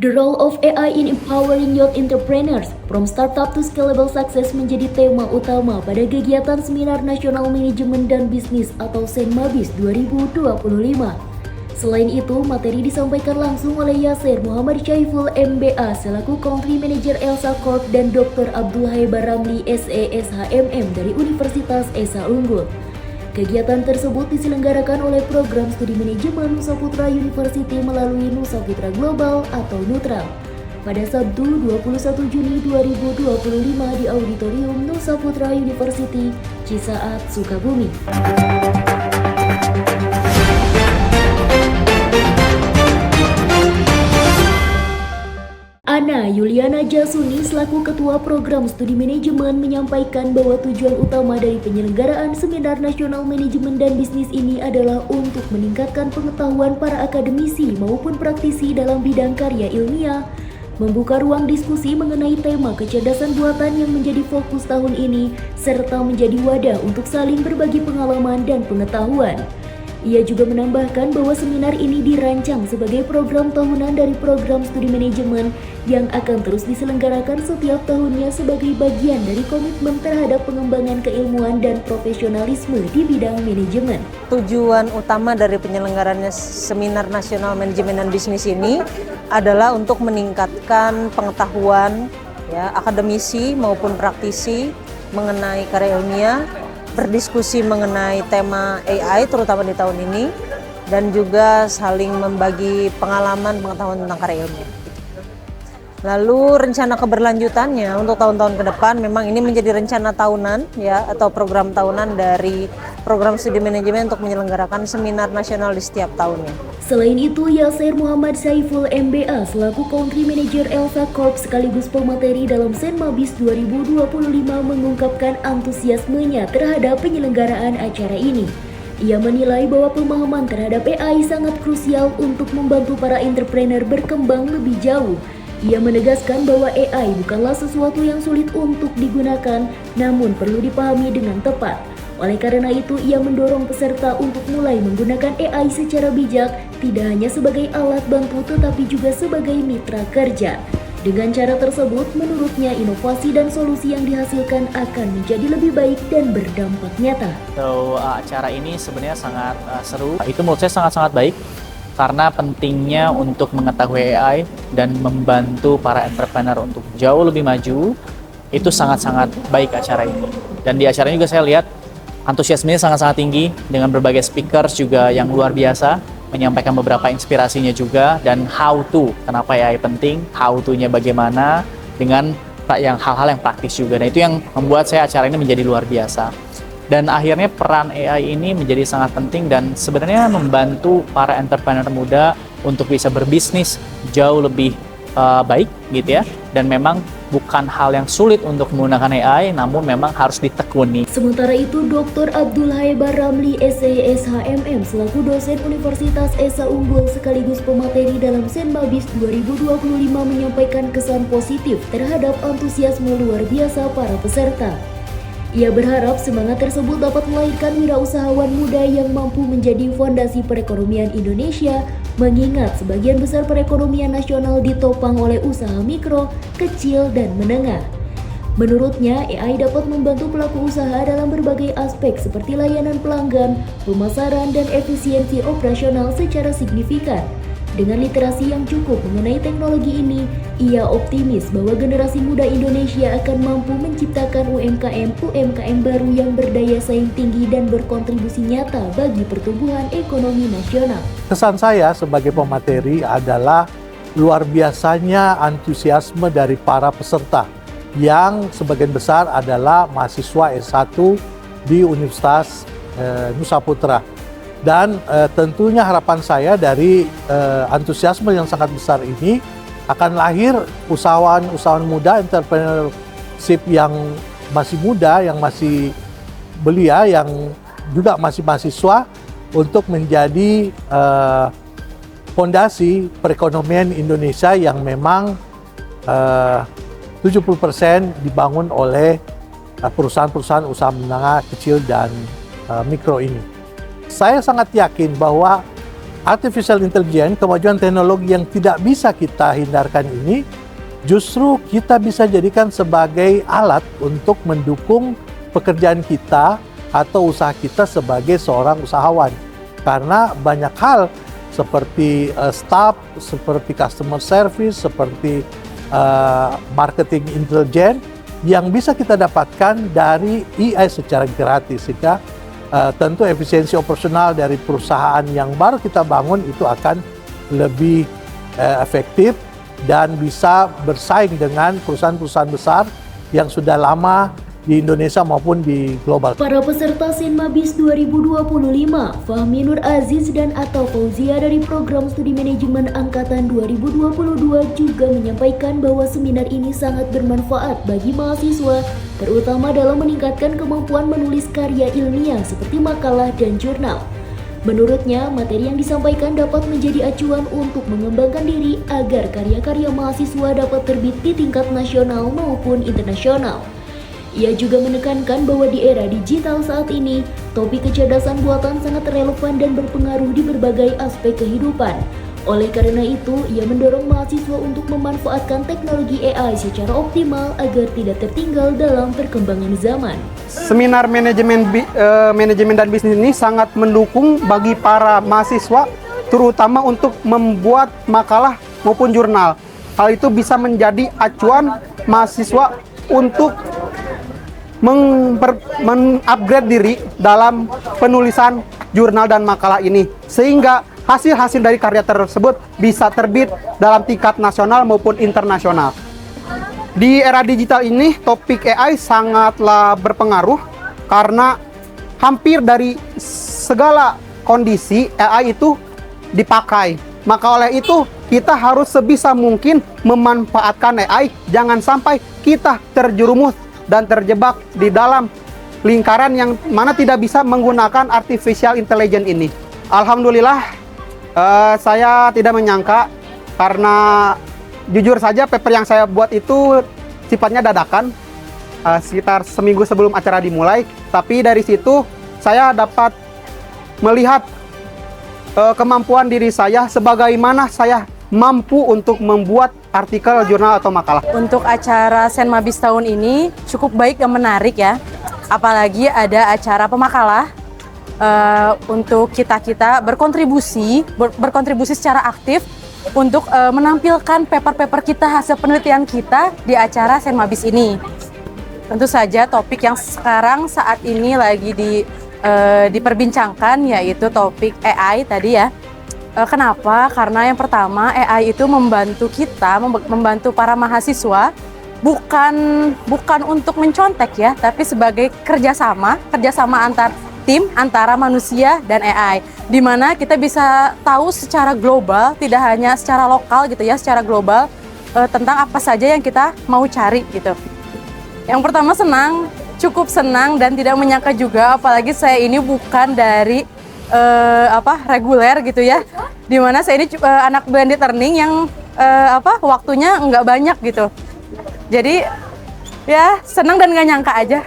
The role of AI in empowering youth entrepreneurs from startup to scalable success menjadi tema utama pada kegiatan Seminar Nasional Manajemen dan Bisnis atau Senmabis 2025. Selain itu, materi disampaikan langsung oleh Yasir Muhammad Syaiful MBA selaku Country Manager Elsa Corp dan Dr. Abdul Haibar Ramli SESHMM dari Universitas Esa Unggul. Kegiatan tersebut diselenggarakan oleh Program Studi Manajemen Nusa Putra University melalui Nusa Putra Global atau Nutral pada Sabtu 21 Juni 2025 di Auditorium Nusa Putra University, Cisaat, Sukabumi. Ana Yuliana Jasuni selaku Ketua Program Studi Manajemen menyampaikan bahwa tujuan utama dari penyelenggaraan Seminar Nasional Manajemen dan Bisnis ini adalah untuk meningkatkan pengetahuan para akademisi maupun praktisi dalam bidang karya ilmiah, membuka ruang diskusi mengenai tema kecerdasan buatan yang menjadi fokus tahun ini, serta menjadi wadah untuk saling berbagi pengalaman dan pengetahuan. Ia juga menambahkan bahwa seminar ini dirancang sebagai program tahunan dari program studi manajemen yang akan terus diselenggarakan setiap tahunnya sebagai bagian dari komitmen terhadap pengembangan keilmuan dan profesionalisme di bidang manajemen. Tujuan utama dari penyelenggarannya Seminar Nasional Manajemen dan Bisnis ini adalah untuk meningkatkan pengetahuan akademisi maupun praktisi mengenai karya ilmiah, berdiskusi mengenai tema AI terutama di tahun ini, dan juga saling membagi pengalaman-pengetahuan tentang karya ilmiah. Lalu rencana keberlanjutannya untuk tahun-tahun ke depan memang ini menjadi rencana tahunan atau program tahunan dari program studi manajemen untuk menyelenggarakan seminar nasional di setiap tahunnya. Selain itu, Yasir Muhammad Syaiful MBA selaku Country Manager Elsa Corp sekaligus pemateri dalam Senmabis 2025 mengungkapkan antusiasmenya terhadap penyelenggaraan acara ini. Ia menilai bahwa pemahaman terhadap AI sangat krusial untuk membantu para entrepreneur berkembang lebih jauh. Ia menegaskan bahwa AI bukanlah sesuatu yang sulit untuk digunakan, namun perlu dipahami dengan tepat. Oleh karena itu, ia mendorong peserta untuk mulai menggunakan AI secara bijak, tidak hanya sebagai alat bantu tetapi juga sebagai mitra kerja. Dengan cara tersebut, menurutnya inovasi dan solusi yang dihasilkan akan menjadi lebih baik dan berdampak nyata. Acara ini sebenarnya sangat seru. Itu menurut saya sangat-sangat baik karena pentingnya untuk mengetahui AI dan membantu para entrepreneur untuk jauh lebih maju. Itu sangat-sangat baik acara ini. Dan di acara ini juga saya lihat antusiasmenya sangat-sangat tinggi dengan berbagai speakers juga yang luar biasa, menyampaikan beberapa inspirasinya juga, dan how to, kenapa AI penting, how to-nya bagaimana, dengan hal-hal yang praktis juga. Dan itu yang membuat saya acara ini menjadi luar biasa. Dan akhirnya peran AI ini menjadi sangat penting dan sebenarnya membantu para entrepreneur muda untuk bisa berbisnis jauh lebih baik gitu ya. Dan memang bukan hal yang sulit untuk menggunakan AI, namun memang harus ditekuni. Sementara itu, Dr. Abdul Haibar Ramli SESHMM selaku dosen Universitas Esa Unggul sekaligus pemateri dalam Senmabis 2025 menyampaikan kesan positif terhadap antusiasme luar biasa para peserta. Ia berharap semangat tersebut dapat melahirkan wirausahawan muda yang mampu menjadi fondasi perekonomian Indonesia, mengingat sebagian besar perekonomian nasional ditopang oleh usaha mikro, kecil, dan menengah. Menurutnya, AI dapat membantu pelaku usaha dalam berbagai aspek seperti layanan pelanggan, pemasaran, dan efisiensi operasional secara signifikan. Dengan literasi yang cukup mengenai teknologi ini, ia optimis bahwa generasi muda Indonesia akan mampu menciptakan UMKM baru yang berdaya saing tinggi dan berkontribusi nyata bagi pertumbuhan ekonomi nasional. Kesan saya sebagai pemateri adalah luar biasanya antusiasme dari para peserta yang sebagian besar adalah mahasiswa S1 di Universitas Nusa Putra. Dan tentunya harapan saya dari antusiasme yang sangat besar ini akan lahir usahawan muda, entrepreneurship yang masih muda, yang masih belia, yang juga masih mahasiswa untuk menjadi fondasi perekonomian Indonesia yang memang 70% dibangun oleh perusahaan-perusahaan usaha menengah, kecil, dan mikro ini. Saya sangat yakin bahwa artificial intelligence, kemajuan teknologi yang tidak bisa kita hindarkan ini, justru kita bisa jadikan sebagai alat untuk mendukung pekerjaan kita atau usaha kita sebagai seorang usahawan. Karena banyak hal seperti staff, seperti customer service, seperti marketing intelligence yang bisa kita dapatkan dari AI secara gratis, sehingga tentu efisiensi operasional dari perusahaan yang baru kita bangun itu akan lebih efektif dan bisa bersaing dengan perusahaan-perusahaan besar yang sudah lama di Indonesia maupun di global. Para peserta Senmabis 2025, Fahmi Nur Aziz dan Atta Fauzia dari Program Studi Manajemen Angkatan 2022 juga menyampaikan bahwa seminar ini sangat bermanfaat bagi mahasiswa, terutama dalam meningkatkan kemampuan menulis karya ilmiah seperti makalah dan jurnal. Menurutnya, materi yang disampaikan dapat menjadi acuan untuk mengembangkan diri agar karya-karya mahasiswa dapat terbit di tingkat nasional maupun internasional. Ia juga menekankan bahwa di era digital saat ini, topik kecerdasan buatan sangat relevan dan berpengaruh di berbagai aspek kehidupan. Oleh karena itu, ia mendorong mahasiswa untuk memanfaatkan teknologi AI secara optimal agar tidak tertinggal dalam perkembangan zaman. Seminar manajemen dan bisnis ini sangat mendukung bagi para mahasiswa, terutama untuk membuat makalah maupun jurnal. Hal itu bisa menjadi acuan mahasiswa untuk mengupgrade diri dalam penulisan jurnal dan makalah ini, sehingga hasil-hasil dari karya tersebut bisa terbit dalam tingkat nasional maupun internasional. Di era digital ini, topik AI sangatlah berpengaruh karena hampir dari segala kondisi AI itu dipakai. Maka oleh itu, kita harus sebisa mungkin memanfaatkan AI, jangan sampai kita terjerumus dan terjebak di dalam lingkaran yang mana tidak bisa menggunakan artificial intelligence ini. Alhamdulillah, saya tidak menyangka karena jujur saja paper yang saya buat itu sifatnya dadakan, sekitar seminggu sebelum acara dimulai. Tapi dari situ saya dapat melihat kemampuan diri saya sebagaimana saya mampu untuk membuat artikel, jurnal, atau makalah. Untuk acara Senmabis tahun ini cukup baik dan menarik ya. Apalagi ada acara pemakalah untuk kita berkontribusi secara aktif untuk menampilkan paper-paper kita, hasil penelitian kita di acara Senmabis ini. Tentu saja topik yang sekarang saat ini lagi diperbincangkan yaitu topik AI tadi ya. Kenapa? Karena yang pertama AI itu membantu kita, membantu para mahasiswa bukan untuk mencontek ya, tapi sebagai kerjasama antar tim, antara manusia dan AI, di mana kita bisa tahu secara global, tidak hanya secara lokal gitu ya, secara global tentang apa saja yang kita mau cari gitu. Yang pertama cukup senang dan tidak menyangka juga, apalagi saya ini bukan dari reguler gitu ya, dimana saya ini anak blended learning yang waktunya nggak banyak gitu. Jadi ya senang dan nggak nyangka aja.